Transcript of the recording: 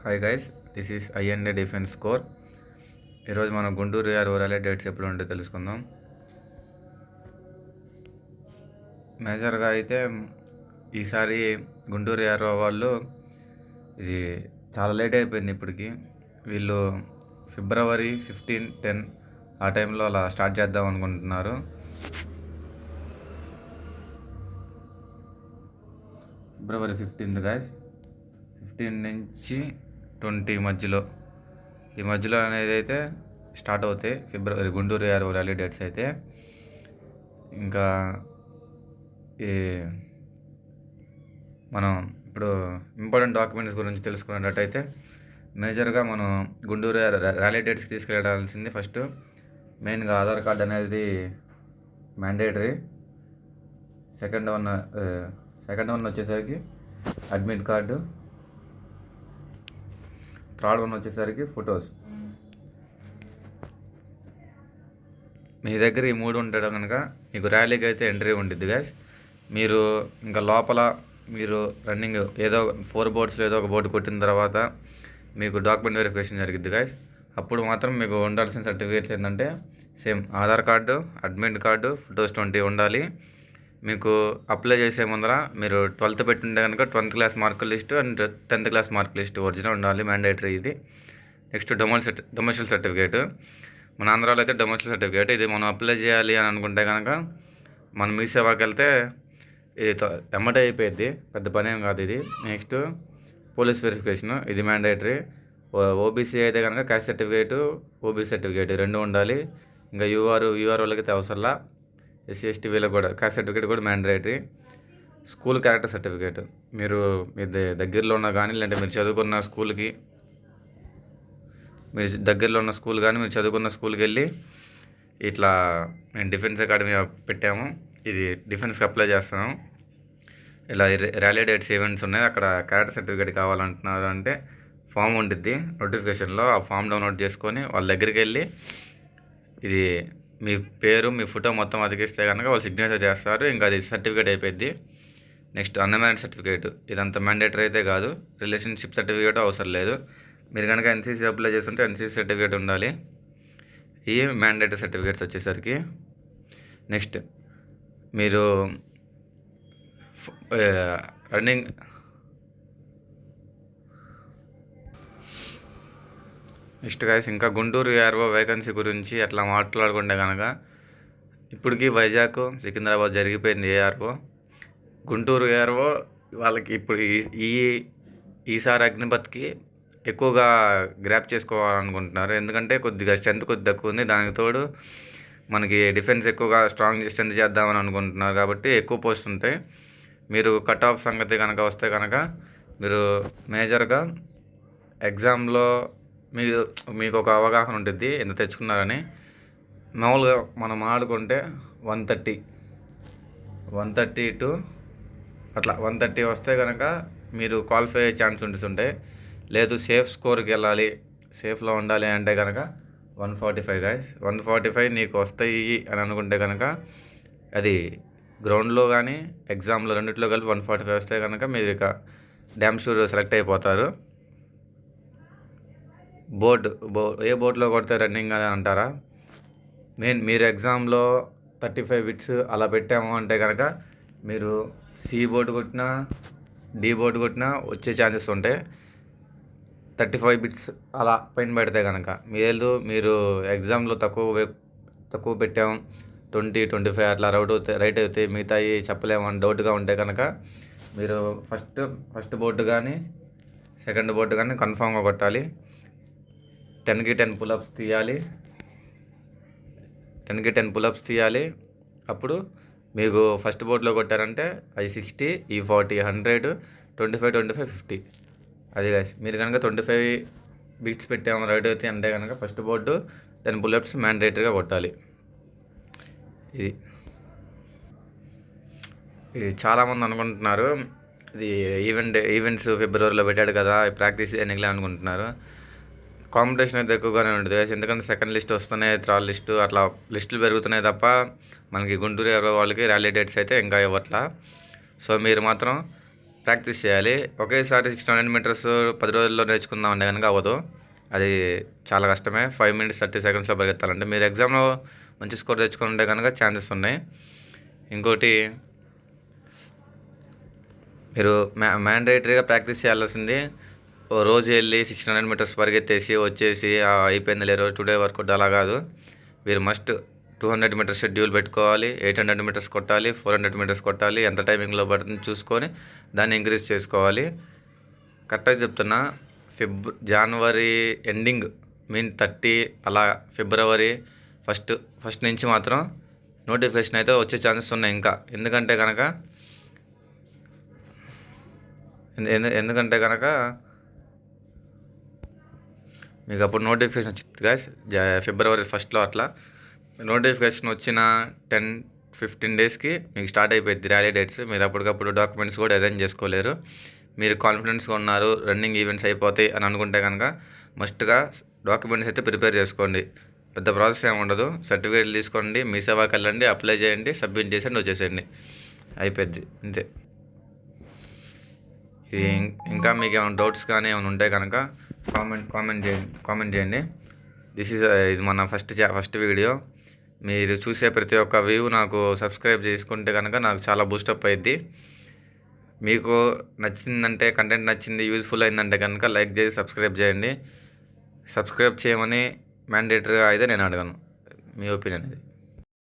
Hi guys, this is INA defence core. ఈరోజు మనం Guntur are railway dates ఎప్పుడు ఉంటే తెలుసుకుందాం. మేజర్గా అయితే ఈసారి గుంటూరు ఆర్ వాళ్ళు ఇది చాలా లేట్ అయిపోయింది. ఇప్పటికి వీళ్ళు ఫిబ్రవరి 15, 10 ఆ టైంలో అలా స్టార్ట్ చేద్దాం అనుకుంటున్నారు. ఫిబ్రవరి 15 గైస్, 15 నుంచి 20 మధ్యలో, ఈ మధ్యలో అనేది అయితే స్టార్ట్ అవుతాయి ఫిబ్రవరి గుంటూరు ఆర్ రైల్వే డేట్స్ అయితే. ఇంకా ఈ మనం ఇప్పుడు ఇంపార్టెంట్ డాక్యుమెంట్స్ గురించి తెలుసుకున్నట్టయితే మేజర్గా మనం గుంటూరు రైల్వే డేట్స్కి తీసుకెళ్ళాల్సింది ఫస్ట్ మెయిన్గా ఆధార్ కార్డ్ అనేది మ్యాండేటరీ. సెకండ్ వన్ వచ్చేసరికి అడ్మిట్ కార్డు. థర్డ్ వన్ వచ్చేసరికి ఫొటోస్. మీ దగ్గర ఈ మూడు ఉంటాడు కనుక మీకు ర్యాలీకి అయితే ఎంట్రీ ఉంటుంది గ్యాస్. మీరు ఇంకా లోపల మీరు రన్నింగ్ ఏదో 4 బోర్డ్స్లో ఏదో ఒక బోర్డు కొట్టిన తర్వాత మీకు డాక్యుమెంట్ వెరిఫికేషన్ జరిగింది గాయస్. అప్పుడు మాత్రం మీకు ఉండాల్సిన సర్టిఫికేట్స్ ఏంటంటే same Aadhaar card, admit card, photos 20 ఉండాలి. మీకు అప్లై చేసే ముందర మీరు 12th పెట్టుంటే కనుక 10th class mark list and 10th class mark list original ఉండాలి, మ్యాండేటరీ ఇది. Next domestic certificate. మన ఆంధ్రాలో అయితే డొమెస్టిక్ సర్టిఫికేట్ ఇది మనం అప్లై చేయాలి అని అనుకుంటే కనుక మనం మీ సేవాకి వెళ్తే ఇది ఎమ్మటే అయిపోయింది, పెద్ద పని ఏం కాదు ఇది. నెక్స్ట్ పోలీస్ వెరిఫికేషన్, ఇది మ్యాండేటరీ. ఓబీసీ అయితే కనుక క్యాస్ట్ సర్టిఫికేటు, ఓబీసీ సర్టిఫికేట్ రెండు ఉండాలి. ఇంకా యూఆర్ వాళ్ళకైతే అవసరంలా. ఎస్సీ ఎస్టీ వీళ్ళకి కూడా క్యాస్ట్ సర్టిఫికేట్ కూడా మ్యాండేటరీ. స్కూల్ క్యారెక్టర్ సర్టిఫికేట్ మీరు మీ దగ్గరలో ఉన్న కానీ, లేదంటే మీరు చదువుకున్న స్కూల్కి, మీరు దగ్గరలో ఉన్న స్కూల్ కానీ మీరు చదువుకున్న స్కూల్కి వెళ్ళి ఇట్లా మేము డిఫెన్స్ అకాడమీ పెట్టాము, ఇది డిఫెన్స్కి అప్లై చేస్తున్నాం, ఇలా ర్యాలీ డేట్స్ ఈవెంట్స్ ఉన్నాయి, అక్కడ క్యారెక్టర్ సర్టిఫికేట్ కావాలంటున్నారు అంటే ఫామ్ ఉంటుంది నోటిఫికేషన్లో. ఆ ఫామ్ డౌన్లోడ్ చేసుకొని వాళ్ళ దగ్గరికి వెళ్ళి ఇది మీ పేరు, మీ ఫోటో మొత్తం అతికిస్తే కనుక వాళ్ళు సిగ్నేచర్ చేస్తారు. ఇంకా అది సర్టిఫికేట్ అయిపోయింది. నెక్స్ట్ అన్మ్యారీడ్ సర్టిఫికేట్, ఇదంతా మ్యాండేటరీ అయితే కాదు. రిలేషన్షిప్ సర్టిఫికేట్ అవసరం లేదు. మీరు కనుక ఎన్సీసీ అప్లై చేస్తుంటే ఎన్సీసీ సర్టిఫికేట్ ఉండాలి. ఈ మ్యాండేటరీ సర్టిఫికేట్స్ వచ్చేసరికి నెక్స్ట్ మీరు రన్నింగ్ నెక్స్ట్ గైస్ ఇంకా గుంటూరు ఏఆర్ఓ వేకెన్సీ గురించి అట్లా మాట్లాడుకుంటే కనుక ఇప్పటికీ వైజాగ్, సికింద్రాబాద్ జరిగిపోయింది ఏఆర్ఓ. గుంటూరు ఏఆర్ఓ వాళ్ళకి ఇప్పుడు ఈసారి అగ్నిపథ్కి ఎక్కువగా గ్రాప్ చేసుకోవాలనుకుంటున్నారు. ఎందుకంటే కొద్దిగా స్ట్రెంత్ తక్కువ ఉంది, దానికి తోడు మనకి డిఫెన్స్ ఎక్కువగా స్ట్రెంత్ చేద్దామని అనుకుంటున్నారు కాబట్టి ఎక్కువ పోస్ట్ ఉంటాయి. మీరు కట్ ఆఫ్ సంగతి కనుక వస్తే కనుక మీరు మేజర్గా ఎగ్జామ్లో మీకు ఒక అవగాహన ఉంటుంది ఎంత తెచ్చుకున్నారని. మామూలుగా మనం ఆడుకుంటే 130 టు అట్లా 130 వస్తే కనుక మీరు క్వాలిఫై అయ్యే ఛాన్స్ ఉంటాయి. లేదు సేఫ్ స్కోర్కి వెళ్ళాలి, సేఫ్లో ఉండాలి అంటే కనుక 145 గైస్. 145 నీకు వస్తాయి అని అనుకుంటే కనుక అది గ్రౌండ్లో కానీ ఎగ్జామ్లో రెండిట్లో కలిపి 145 వస్తే కనుక మీరు ఇక డ్యామ్ షూర్ సెలెక్ట్ అయిపోతారు. ఏ బోర్డులో కొడితే రన్నింగ్ అని అంటారా, మీరు ఎగ్జామ్లో 35 బిట్స్ అలా పెట్టాము అంటే కనుక మీరు సి బోర్డు కొట్టినా, డి బోర్డు కొట్టినా వచ్చే ఛాన్సెస్ ఉంటాయి. 35 బిట్స్ అలా పైన పెడితే కనుక మీరు ఎగ్జామ్లో తక్కువ పెట్టాము, 20, 25 అట్లా రైట్ అవుతాయి, మిగతాయి చెప్పలేమని డౌట్గా ఉంటే కనుక మీరు ఫస్ట్ బోర్డు కానీ సెకండ్ బోర్డు కానీ కన్ఫామ్గా కొట్టాలి. 10కి 10 పులప్స్ తీయాలి. అప్పుడు మీకు ఫస్ట్ బోర్డులో కొట్టారంటే అది 60, ఈ 40, 100, 25, 50 అది కాదు. మీరు కనుక 25 బిట్స్ పెట్టాము రైట్ అయితే అంటే కనుక ఫస్ట్ బోర్డు 10 పులప్స్ మ్యాండేటరీగా కొట్టాలి. ఇది చాలామంది అనుకుంటున్నారు ఇది ఈవెంట్స్ ఫిబ్రవరిలో పెట్టాడు కదా, ప్రాక్టీస్ చేయడానికి అనుకుంటున్నారు. కాంపిటీషన్ అయితే ఎక్కువగానే ఉంటుంది. ఎందుకంటే సెకండ్ లిస్ట్ వస్తున్నాయి, థర్డ్ లిస్టు అట్లా లిస్టులు పెరుగుతున్నాయి తప్ప మనకి గుంటూరు వాళ్ళకి ర్యాలీ డేట్స్ అయితే ఇంకా ఇవ్వట్లా. సో మీరు మాత్రం ప్రాక్టీస్ చేయాలి. ఒకేసారి 1600 మీటర్స్ 10 రోజుల్లో నేర్చుకుందాం అంటే కనుక అవ్వదు. అది చాలా కష్టమే. 5 మినిట్స్ 30 సెకండ్స్లో పరిగెత్తాలంటే మీరు ఎగ్జామ్లో మంచి స్కోర్ తెచ్చుకుంటే కనుక ఛాన్సెస్ ఉన్నాయి. ఇంకోటి మీరు మ్యాండేటరీగా ప్రాక్టీస్ చేయాల్సింది ఓ రోజు వెళ్ళి 1600 మీటర్స్ పరిగెత్తేసి వచ్చేసి అయిపోయింది లేరు టుడే వర్కౌట్ అలా కాదు. మీరు మస్ట్ 200 మీటర్స్ షెడ్యూల్ పెట్టుకోవాలి, 800 మీటర్స్ కొట్టాలి, 400 మీటర్స్ కొట్టాలి. ఎంత టైమింగ్లో పడుతుంది చూసుకొని దాన్ని ఇంక్రీజ్ చేసుకోవాలి. కరెక్ట్గా చెప్తున్నా. జనవరి ఎండింగ్ 30 అలా ఫిబ్రవరి ఫస్ట్ నుంచి మాత్రం నోటిఫికేషన్ అయితే వచ్చే ఛాన్సెస్ ఉన్నాయి ఇంకా. ఎందుకంటే కనుక మీకు అప్పుడు నోటిఫికేషన్ వచ్చింది గాయస్. ఫిబ్రవరి 1 అట్లా నోటిఫికేషన్ వచ్చిన 10-15 డేస్కి మీకు స్టార్ట్ అయిపోయింది ర్యాలీ డేట్స్. మీరు అప్పటికప్పుడు డాక్యుమెంట్స్ కూడా అరేంజ్ చేసుకోలేరు. మీరు కాన్ఫిడెన్స్గా ఉన్నారు, రన్నింగ్ ఈవెంట్స్ అయిపోతాయి అని అనుకుంటే కనుక మస్ట్గా డాక్యుమెంట్స్ అయితే ప్రిపేర్ చేసుకోండి. పెద్ద ప్రాసెస్ ఏమి ఉండదు. సర్టిఫికేట్లు తీసుకోండి, మీ సేవాకి వెళ్ళండి, అప్లై చేయండి, సబ్మిట్ చేసేయండి, వచ్చేసేయండి, అయిపోద్ది అంతే. ఇది ఇంకా మీకు ఏమైనా డౌట్స్ కానీ ఏమైనా ఉంటే కనుక కామెంట్ చేయండి. ఇది మన ఫస్ట్ వీడియో. మీరు చూసే ప్రతి ఒక్క వ్యూ నాకు సబ్స్క్రైబ్ చేసుకుంటే కనుక నాకు చాలా బూస్టప్ అయ్యిద్ది. మీకు నచ్చిందంటే, కంటెంట్ నచ్చింది, యూజ్ఫుల్ అయిందంటే కనుక లైక్ చేసి సబ్స్క్రైబ్ చేయండి. సబ్స్క్రైబ్ చేయమని మ్యాండేటరీగా అయితే నేను అడగను, మీ ఒపీనియన్ అది.